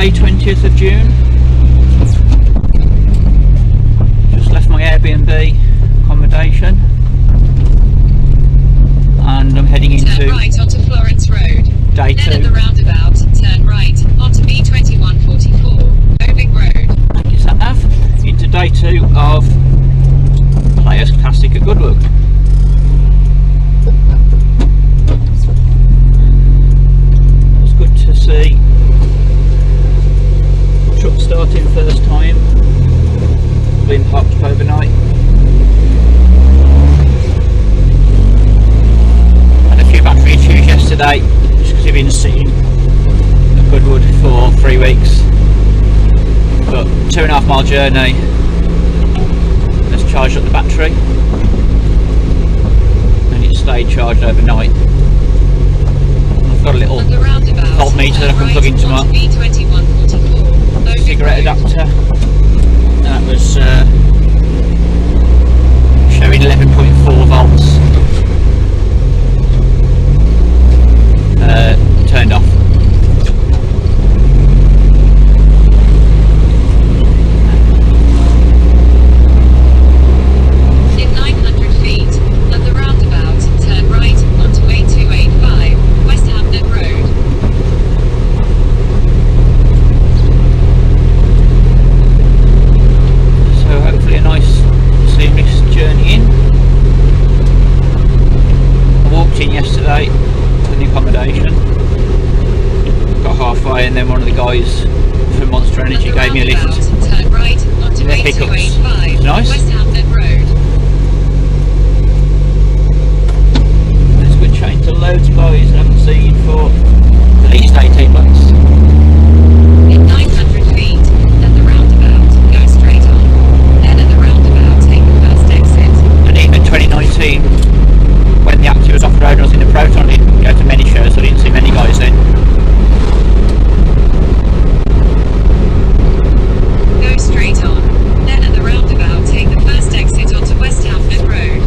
Saturday 20th of June. Just left my Airbnb accommodation and I'm heading into turn right onto Florence Road. day Then 2. at the roundabout, turn right onto B2144, Oving Road. Thank you, sat nav. Into day 2 of Players Classic at Goodwood. It's good to see truck starting first time, been parked overnight. Had a few battery issues yesterday just because we've been sitting at Goodwood for 3 weeks, but 2.5 mile journey has charged up the battery and it stayed charged overnight. I've got a little voltmeter that I can plug into my cigarette adapter, and that was showing 11.4 volts. Turned off. In 900 feet, at the roundabout, turn right onto A285, West Hampton Road. So hopefully a nice seamless journey in. I walked in yesterday to the accommodation, got halfway, and then one of the guys from Monster Energy gave me a lift. Turn right onto in their pickups. A285, Nice. West Hampton Road. It's a good change to loads of guys I haven't seen for at least 18 months. In 900 feet, at the roundabout, go straight on. Then at the roundabout, take the first exit. And even 2019, when the Acty was off-road and I was in the Proton, I didn't go to many shows, so I didn't see many guys then. Go straight on. Then at the roundabout, take the first exit onto West Hampton Road.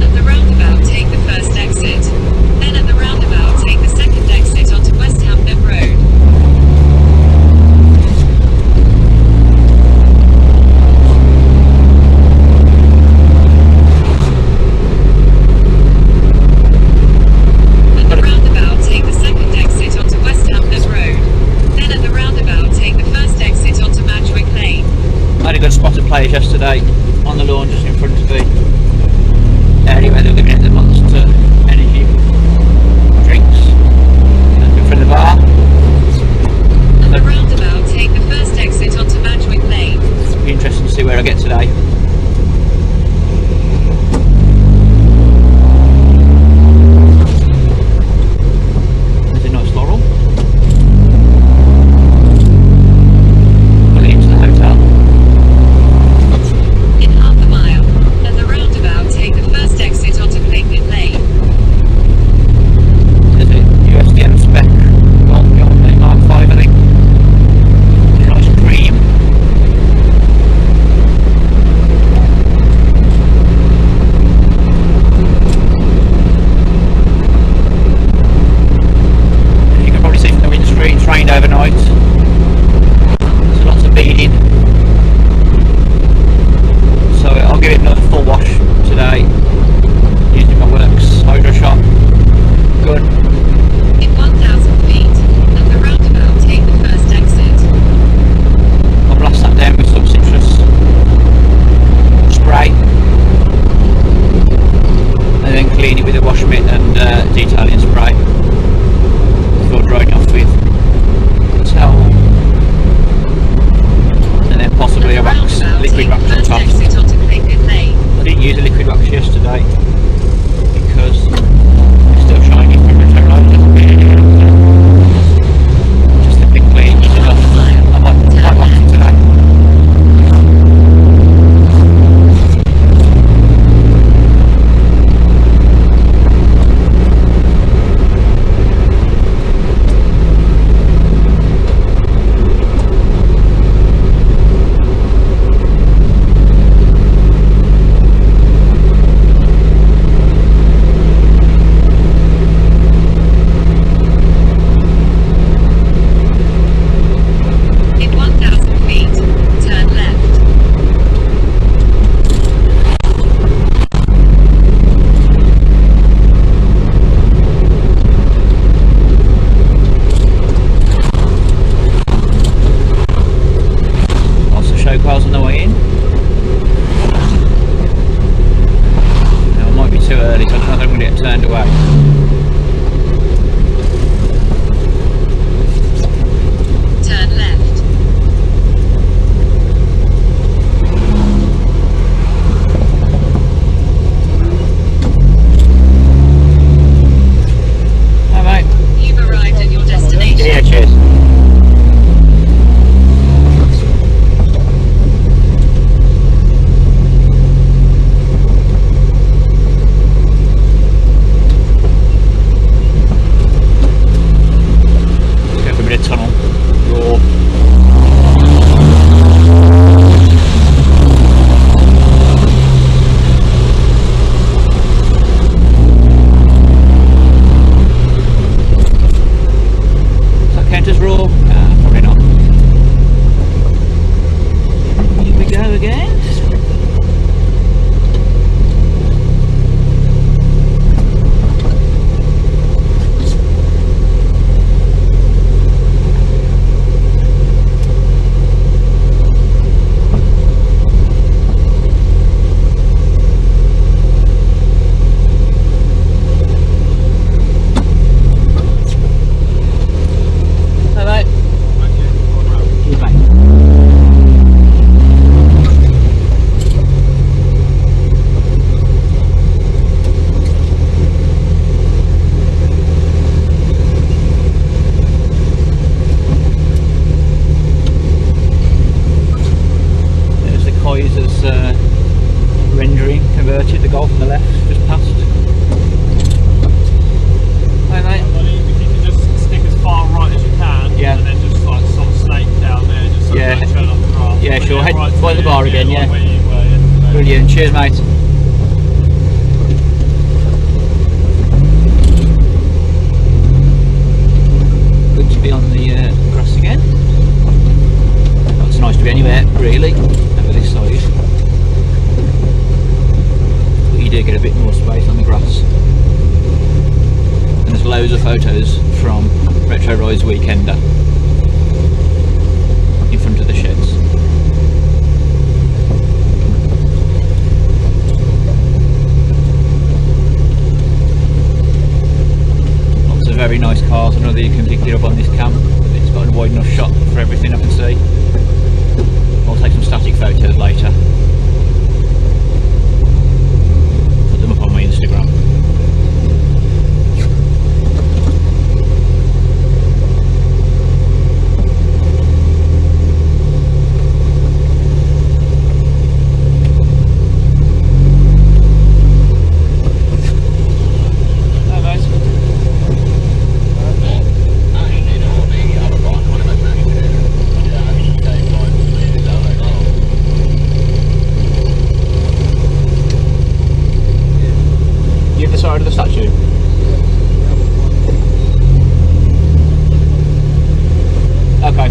At the roundabout, take the first exit. Then at the roundabout, take the second exit onto West Hampton Road. At the roundabout, take the second exit onto West Hampton Road. Then at the roundabout, take the first exit onto Madgwick Lane. I had a good spot of players yesterday on the lawn just in front of the area where they were giving out the Monster Energy drinks in front of the bar. At the roundabout, take the first exit onto Madgwick Lane. It'll be interesting to see where I get today. There's a nice laurel. Pulling into the hotel. In half a mile, at the roundabout, take the first exit onto Piglet Lane. There's a USDM spec on the Mark 5, I think. A nice cream. As you can probably see from the windscreen, it's rained overnight. There's lots of beading. So I'll give it another full wash today using my Works Hydro Shop. Good. In 1,000 feet, at the roundabout, take the first exit. I've blast that down with some citrus spray and then clean it with a wash mitt and detailing spray before drying off with a towel, and then possibly a wax, liquid wax on top. Exit onto Piglet Lane. I didn't use a liquid wax yesterday because it's still shiny from the toe light. Just a big clean is enough. I might wax it today. early, so I don't know if I'm going to get turned away. Turn left. Hi mate. You've arrived at your destination. Yeah, cheers. Tunnel raw. Does that count as raw? Probably not. Here we go again. Rendering converted, the golf on the left just passed. Hi mate. If you can just stick as far right as you can, yeah, and then just like sort of snake down there, just so yeah, you don't turn off the grass. Yeah, sure. Head right by the bar again, yeah. Where you were yesterday. Brilliant. Cheers, mate. Good to be on the grass again. Well, it's nice to be anywhere really over this side. You do get a bit more space on the grass, and there's loads of photos from Retro Rise Weekender in front of the sheds. Lots of very nice cars. I know that you can pick it up on this cam, but it's got a wide enough shot for everything I can see. I'll take some static photos later. Up on my Instagram. Side of the statue. Okay.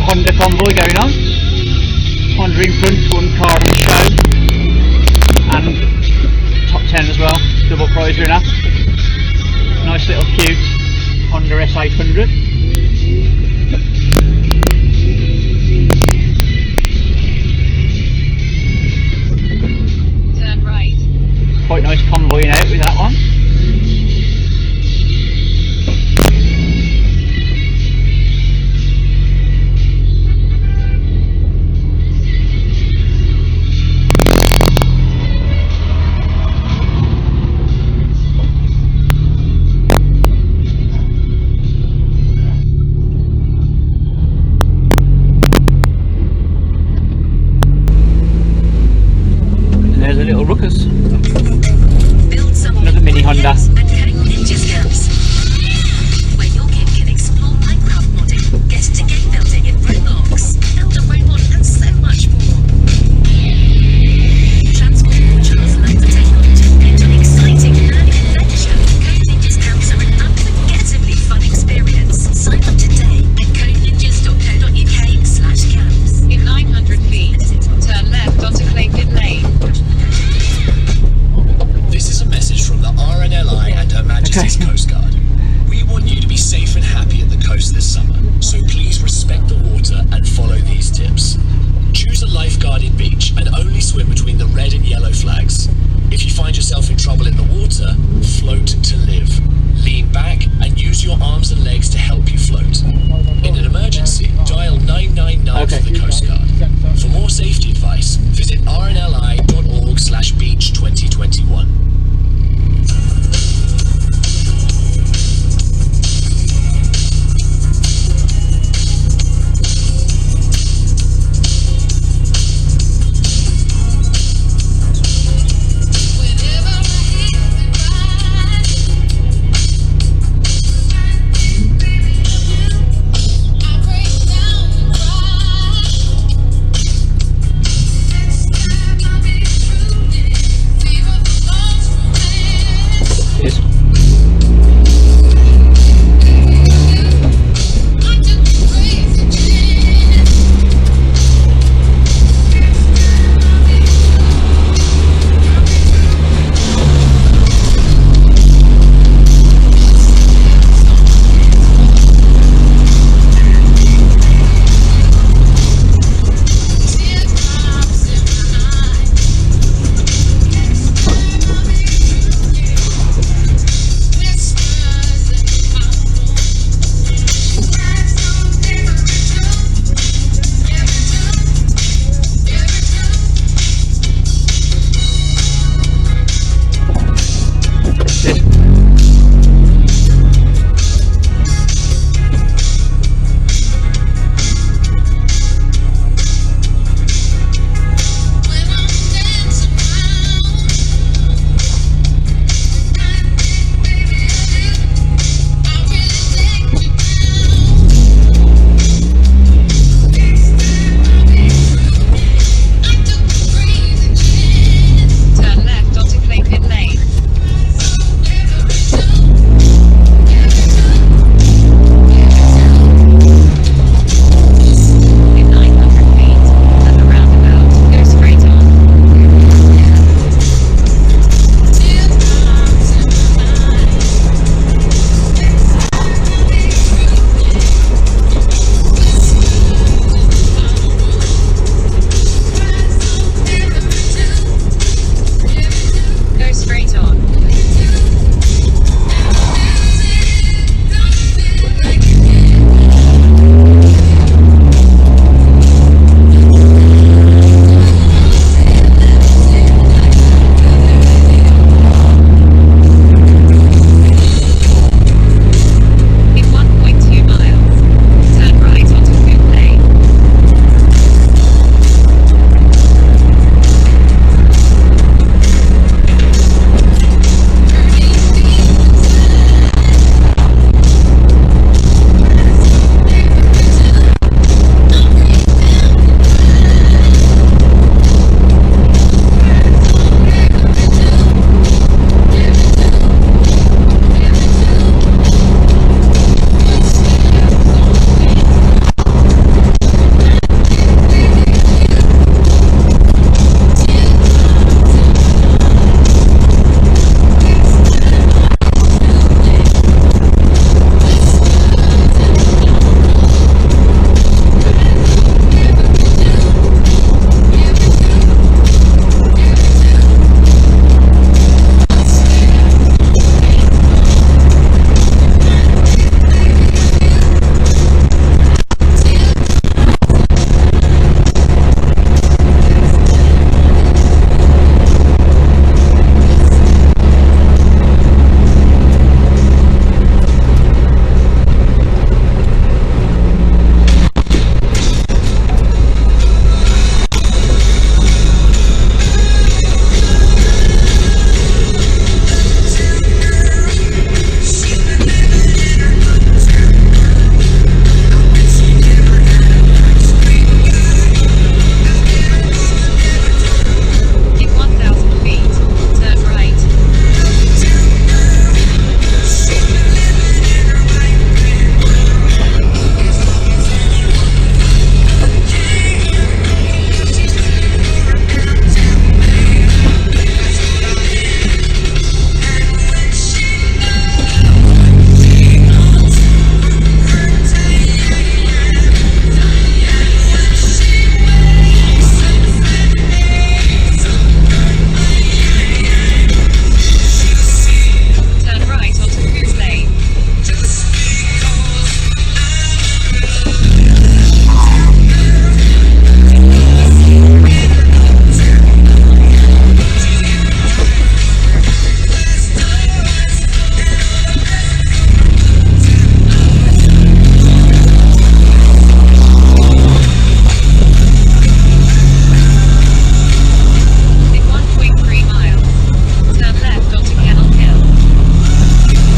Honda convoy going on. Honda in front, one car in show, and top 10 as well, double prize winner. Nice little cute Honda S800.